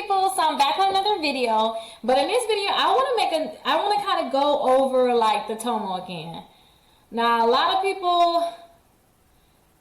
people, so I'm back on another video. But in this video, I want to kind of go over like the Tomo again. Now, a lot of people,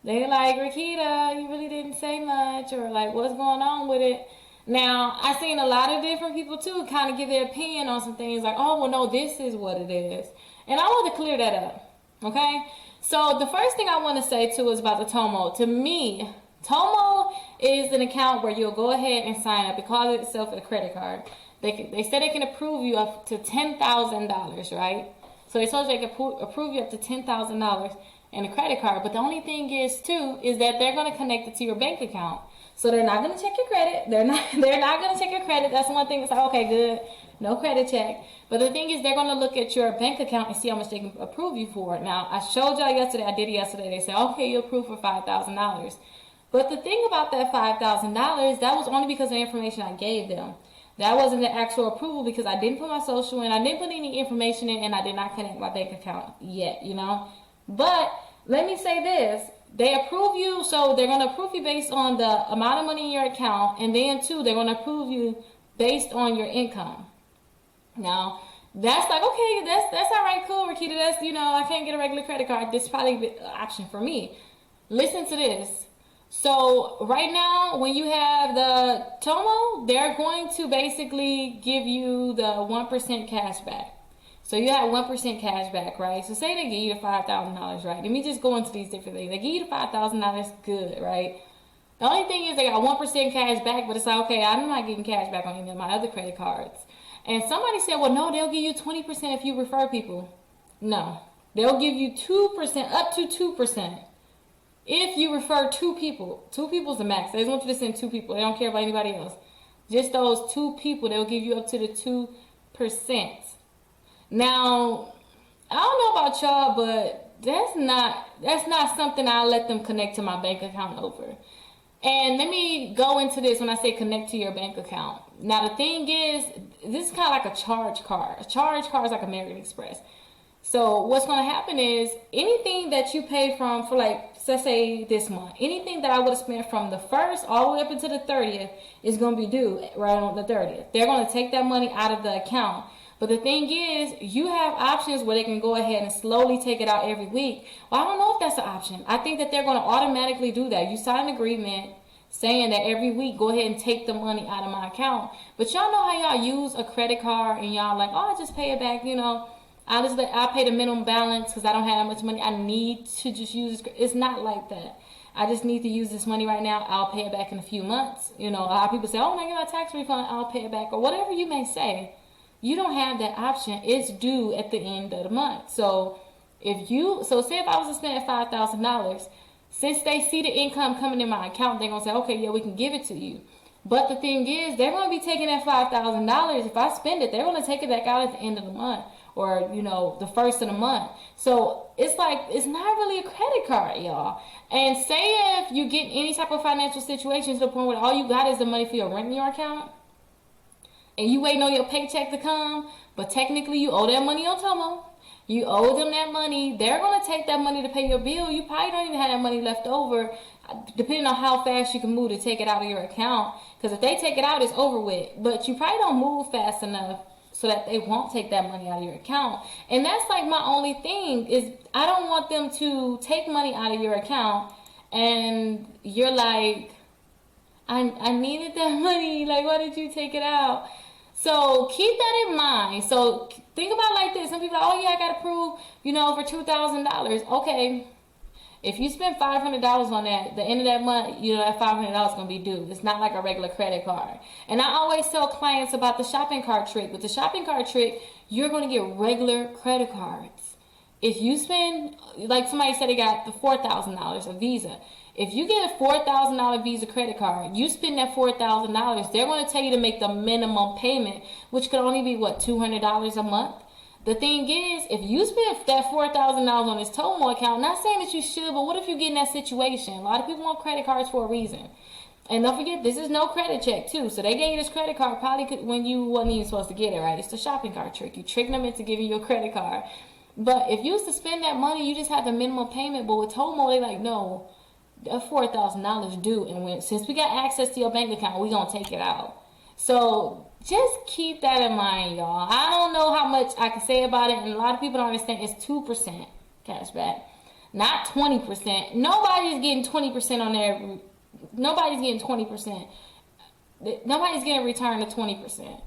they like, Rickita, you really didn't say much, or like, what's going on with it? Now, I've seen a lot of different people too kind of give their opinion on some things like, oh, well, no, this is what it is. And I want to clear that up, okay? So the first thing I want to say too is about the Tomo. To me, Tomo is an account where you'll go ahead and sign up. It calls itself a credit card. They say they can approve you up to $10,000, right? So they told you they can approve you up to $10,000 in a credit card. But the only thing is too is that they're going to connect it to your bank account. So they're not going to check your credit. They're not going to check your credit. That's one thing. It's like, okay, good, no credit check. But the thing is, they're going to look at your bank account and see how much they can approve you for. Now, I showed y'all yesterday. I did it yesterday. They said, okay, you're approved for $5,000. But the thing about that $5,000, that was only because of the information I gave them. That wasn't the actual approval because I didn't put my social in, I didn't put any information in, and I did not connect my bank account yet, you know. But let me say this. They approve you, so they're going to approve you based on the amount of money in your account, and then too, they're going to approve you based on your income. Now, that's like, okay, that's all right, cool, Rickita, that's, you know, I can't get a regular credit card. This is probably an option for me. Listen to this. So right now, when you have the Tomo, they're going to basically give you the 1% cash back. So you have 1% cash back, right? So say they give you the $5,000, right? Let me just go into these different things. They give you the $5,000, good, right? The only thing is they got 1% cash back, but it's like, okay, I'm not getting cash back on any of my other credit cards. And somebody said, well, no, they'll give you 20% if you refer people. No, they'll give you 2%, up to 2%. If you refer two people. Two people's the max. They just want you to send two people. They don't care about anybody else. Just those two people, they'll give you up to the 2%. Now, I don't know about y'all, but that's not something I'll let them connect to my bank account over. And let me go into this when I say connect to your bank account. Now, the thing is, this is kind of like a charge card. A charge card is like American Express. So what's going to happen is anything that you pay from for, like, let's say this month, anything that I would have spent from the 1st all the way up until the 30th is going to be due right on the 30th. They're going to take that money out of the account. But the thing is, you have options where they can go ahead and slowly take it out every week. Well, I don't know if that's an option. I think that they're going to automatically do that. You sign an agreement saying that every week, go ahead and take the money out of my account. But y'all know how y'all use a credit card and y'all like, oh, I just pay it back, you know. I pay the minimum balance because I don't have that much money. I need to just use this. It's not like that. I just need to use this money right now. I'll pay it back in a few months. You know, a lot of people say, oh, when I get my tax refund, I'll pay it back. Or whatever you may say. You don't have that option. It's due at the end of the month. So say if I was to spend $5,000, since they see the income coming in my account, they're going to say, okay, yeah, we can give it to you. But the thing is, they're going to be taking that $5,000. If I spend it, they're going to take it back out at the end of the month. Or, you know, the 1st of the month. So it's like, it's not really a credit card, y'all. And say if you get any type of financial situation to the point where all you got is the money for your rent in your account, and you waiting on your paycheck to come, but technically you owe that money on Tomo. You owe them that money. They're going to take that money to pay your bill. You probably don't even have that money left over, depending on how fast you can move to take it out of your account. Because if they take it out, it's over with. But you probably don't move fast enough so that they won't take that money out of your account. And that's like my only thing is I don't want them to take money out of your account and you're like, I needed that money. Like, why did you take it out? So keep that in mind. So think about it like this. Some people are like, oh yeah, I got approved, you know, for $2,000. Okay. If you spend $500 on that, the end of that month, you know, that $500 is going to be due. It's not like a regular credit card. And I always tell clients about the shopping cart trick. With the shopping cart trick, you're going to get regular credit cards. If you spend, like somebody said they got the $4,000 of Visa. If you get a $4,000 Visa credit card, you spend that $4,000, they're going to tell you to make the minimum payment, which could only be, what, $200 a month? The thing is, if you spend that $4,000 on this Tomo account, not saying that you should, but what if you get in that situation? A lot of people want credit cards for a reason. And don't forget, this is no credit check, too. So they gave you this credit card probably when you wasn't even supposed to get it, right? It's the shopping cart trick. You trick them into giving you a credit card. But if you used to spend that money, you just have the minimum payment. But with Tomo, they like, no, that $4,000 due. And since we got access to your bank account, we're going to take it out. So just keep that in mind, y'all. I don't know how much I can say about it, and a lot of people don't understand it's 2% cash back, not 20%. Nobody's getting 20% on their. Nobody's getting 20%. Nobody's getting a return of 20%.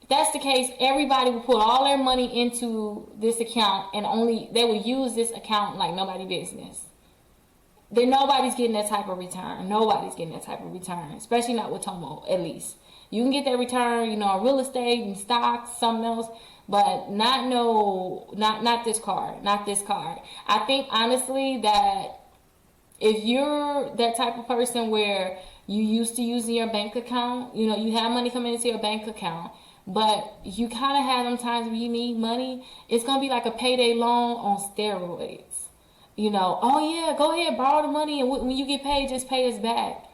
If that's the case, everybody will put all their money into this account, and only they will use this account like nobody business. Then nobody's getting that type of return. Nobody's getting that type of return, especially not with Tomo, at least. You can get that return, real estate and stocks, something else, but not this card, not this card. I think honestly that if you're that type of person where you used to using your bank account, you have money coming into your bank account, but you kind of have them times when you need money, it's going to be like a payday loan on steroids. Oh yeah, go ahead, borrow the money, and when you get paid, just pay us back.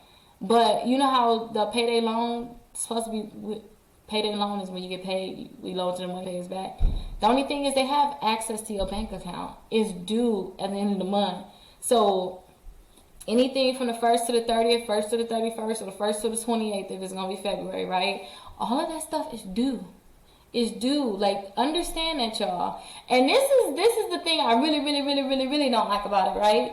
But you know how the payday loan is supposed to be, payday loan is when you get paid, we loan to the money, pay us back. The only thing is they have access to your bank account. It's due at the end of the month. So anything from the 1st to the 30th, 1st to the 31st, or the 1st to the 28th, if it's going to be February, right? All of that stuff is due. Is due. Like, understand that, y'all. And this is the thing I really don't like about it, right?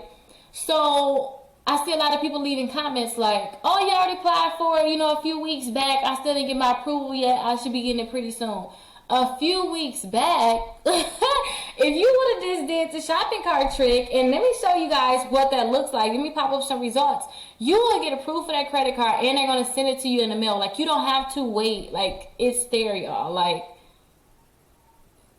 So I see a lot of people leaving comments like, oh, you already applied for it, a few weeks back. I still didn't get my approval yet. I should be getting it pretty soon. A few weeks back, if you would have just did the shopping cart trick, and let me show you guys what that looks like. Let me pop up some results. You will get approved for that credit card, and they're going to send it to you in the mail. Like, you don't have to wait. Like, it's there, y'all. Like,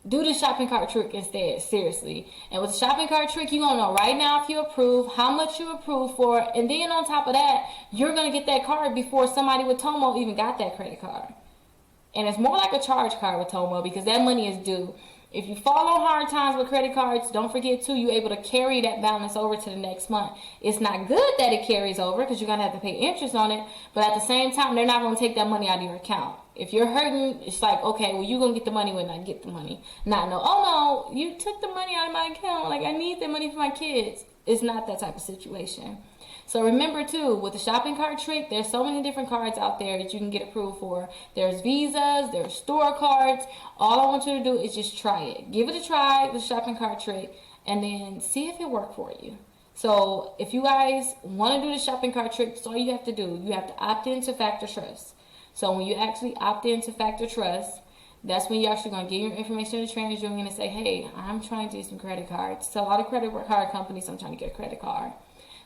do the shopping cart trick instead, seriously. And with the shopping cart trick, you're going to know right now if you approve, how much you approve for, and then on top of that, you're going to get that card before somebody with Tomo even got that credit card. And it's more like a charge card with Tomo because that money is due. If you fall on hard times with credit cards, don't forget too, you're able to carry that balance over to the next month. It's not good that it carries over because you're going to have to pay interest on it. But at the same time, they're not going to take that money out of your account. If you're hurting, it's like, okay, well, you're going to get the money when I get the money. Not no, oh no, you took the money out of my account. Like, I need the money for my kids. It's not that type of situation. So remember too, with the shopping cart trick, there's so many different cards out there that you can get approved for. There's Visas, there's store cards. All I want you to do is just try it. Give it a try, the shopping cart trick, and then see if it worked for you. So if you guys want to do the shopping cart trick, that's all you have to do. You have to opt into Factor Trust. So when you actually opt into Factor Trust, that's when you're actually going to get your information to the trainers. You're going to say, hey, I'm trying to get some credit cards. So all the credit card companies, I'm trying to get a credit card.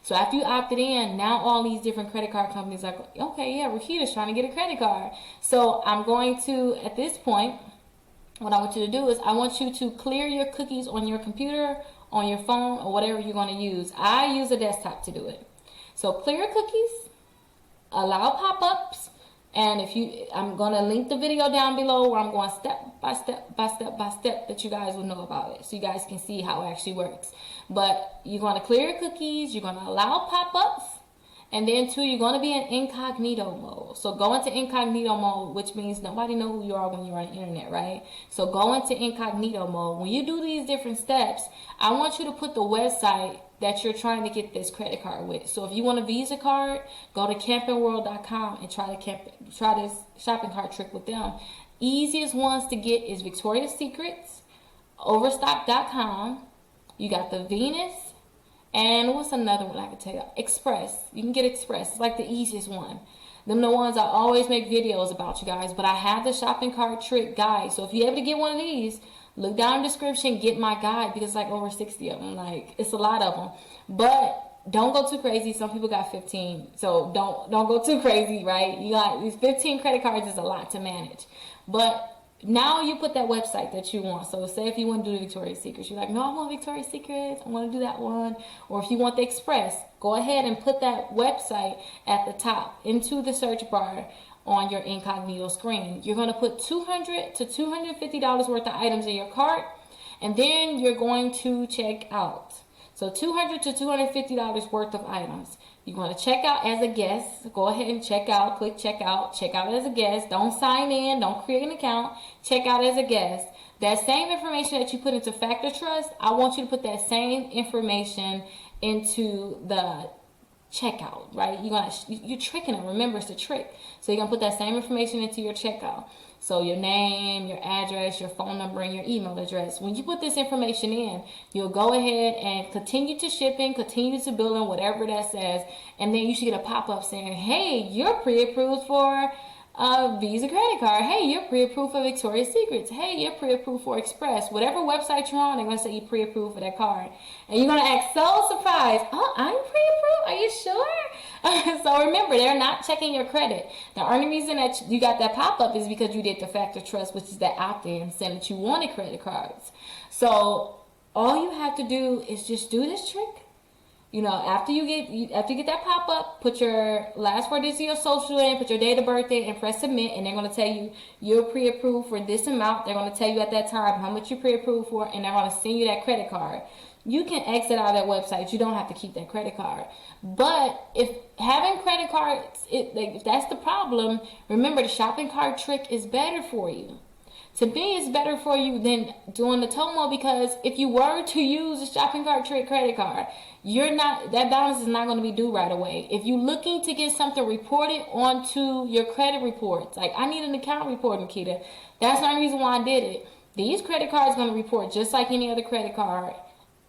So after you opted in, now all these different credit card companies are like, okay, yeah, Rickita's trying to get a credit card. So I'm going to, at this point, what I want you to do is I want you to clear your cookies on your computer, on your phone, or whatever you're going to use. I use a desktop to do it. So clear your cookies, allow pop-ups, and I'm going to link the video down below where I'm going step by step that you guys will know about it. So you guys can see how it actually works. But you're going to clear your cookies. You're going to allow pop-ups. And then, too, you're going to be in incognito mode. So go into incognito mode, which means nobody knows who you are when you're on the internet, right? So go into incognito mode. When you do these different steps, I want you to put the website that you're trying to get this credit card with. So if you want a Visa card, go to campingworld.com and try this shopping cart trick with them. Easiest ones to get is Victoria's Secrets, Overstock.com. You got the Venus, and what's another one I can tell you? Express. You can get Express. It's like the easiest one. Them the ones I always make videos about, you guys. But I have the shopping cart trick guide. So if you're able to get one of these, look down in the description, get my guide, because it's like over 60 of them. Like, it's a lot of them. But don't go too crazy. Some people got 15. So don't go too crazy, right? You got these 15 credit cards is a lot to manage. But now you put that website that you want. So say if you want to do the Victoria's Secrets, you're like, no, I want Victoria's Secrets. I want to do that one. Or if you want the Express, go ahead and put that website at the top into the search bar on your incognito screen. You're going to put $200 to $250 worth of items in your cart, and then you're going to check out. So $200 to $250 worth of items. You're going to check out as a guest. Go ahead and check out. Click check out. Check out as a guest. Don't sign in. Don't create an account. Check out as a guest. That same information that you put into Factor Trust, I want you to put that same information into the checkout, right? You're tricking them. Remember, it's a trick. So you're gonna put that same information into your checkout. So your name, your address, your phone number, and your email address. When you put this information in, you'll go ahead and continue to shipping, continue to billing, whatever that says, and then you should get a pop-up saying, hey, you're pre-approved for Visa credit card. Hey, you're pre-approved for Victoria's Secrets. Hey, you're pre-approved for Express. Whatever website you're on, they're going to say you pre-approved for that card. And you're going to act so surprised. Oh, I'm pre-approved? Are you sure? So remember, they're not checking your credit. The only reason that you got that pop-up is because you did the factor trust, which is that opt-in, saying that you wanted credit cards. So all you have to do is just do this trick. You know, after you get that pop up, put your last 4 digits of your social in, put your date of birthday, and press submit. And they're going to tell you you're pre-approved for this amount. They're going to tell you at that time how much you're pre-approved for, and they're going to send you that credit card. You can exit out of that website. You don't have to keep that credit card. But if having credit cards, if that's the problem, remember the shopping cart trick is better for you. To me, it's better for you than doing the Tomo, because if you were to use a shopping cart trick credit card, that balance is not going to be due right away. If you're looking to get something reported onto your credit reports, like I need an account report, Rickita, that's the only reason why I did it. These credit cards are going to report just like any other credit card.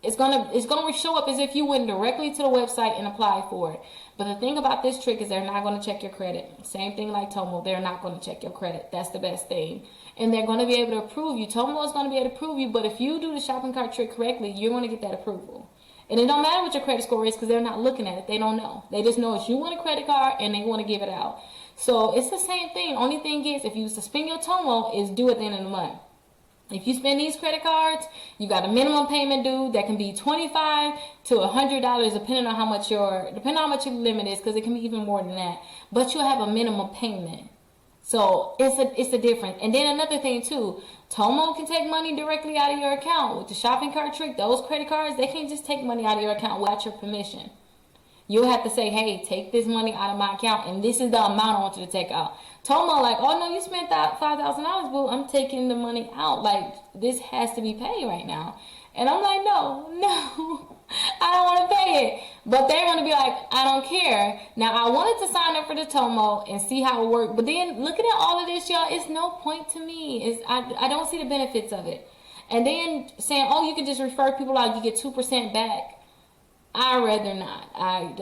It's gonna show up as if you went directly to the website and applied for it. But the thing about this trick is they're not going to check your credit. Same thing like Tomo, they're not going to check your credit. That's the best thing. And they're going to be able to approve you. Tomo is going to be able to approve you, but if you do the shopping cart trick correctly, you're going to get that approval. And it don't matter what your credit score is, because they're not looking at it. They don't know. They just know if you want a credit card and they want to give it out. So it's the same thing. Only thing is, if you suspend your Tomo, is due at the end of the month. If you spend these credit cards, you got a minimum payment due that can be $25 to $100, depending on how much your limit is, because it can be even more than that. But you'll have a minimum payment. So it's a difference. And then another thing too, Tomo can take money directly out of your account. With the shopping cart trick, those credit cards, they can't just take money out of your account without your permission. You'll have to say, hey, take this money out of my account, and this is the amount I want you to take out. Tomo, like, oh no, you spent that $5,000, boo. I'm taking the money out. Like, this has to be paid right now. And I'm like, no, I don't want to pay it. But they're going to be like, I don't care. Now, I wanted to sign up for the Tomo and see how it worked. But then looking at all of this, y'all, it's no point to me. I don't see the benefits of it. And then saying, oh, you can just refer people out, you get 2% back. I'd rather not. I'd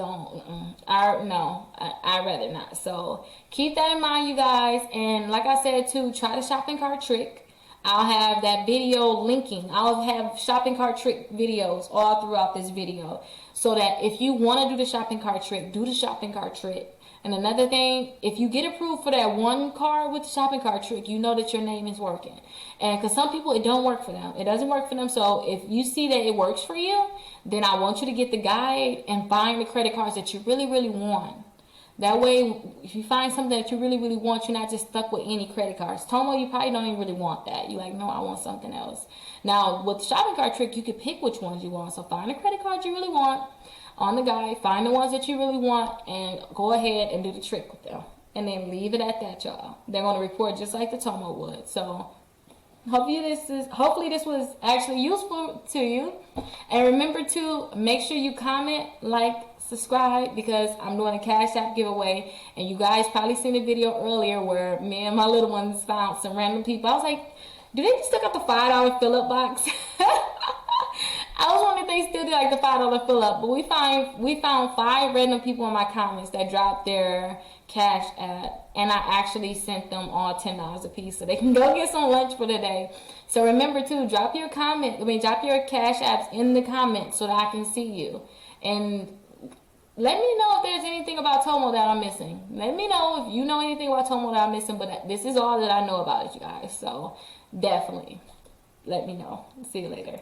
rather not. So keep that in mind, you guys. And like I said too, try the shopping cart trick. I'll have that video linking. I'll have shopping cart trick videos all throughout this video, so that if you want to do the shopping cart trick, do the shopping cart trick. And another thing, if you get approved for that one card with the shopping cart trick, you know that your name is working. And because some people, it don't work for them. It doesn't work for them. So if you see that it works for you, then I want you to get the guide and find the credit cards that you really, really want. That way, if you find something that you really, really want, you're not just stuck with any credit cards. Tomo, you probably don't even really want that. You're like, no, I want something else. Now, with the shopping cart trick, you can pick which ones you want. So find the credit cards you really want on the guide, find the ones that you really want, and go ahead and do the trick with them. And then leave it at that, y'all. They're going to report just like the Tomo would. So hopefully this was actually useful to you. And remember to make sure you comment, like, subscribe, because I'm doing a Cash App giveaway. And you guys probably seen a video earlier where me and my little ones found some random people. I was like, do they just still got the $5 fill-up box? I was wondering if they still do like the $5 fill-up, but we found 5 random people in my comments that dropped their Cash App, and I actually sent them all $10 a piece so they can go get some lunch for the day. So remember to drop your Cash Apps in the comments so that I can see you. And let me know if there's anything about Tomo that I'm missing. Let me know if you know anything about Tomo that I'm missing, but this is all that I know about it, you guys. So definitely let me know. See you later.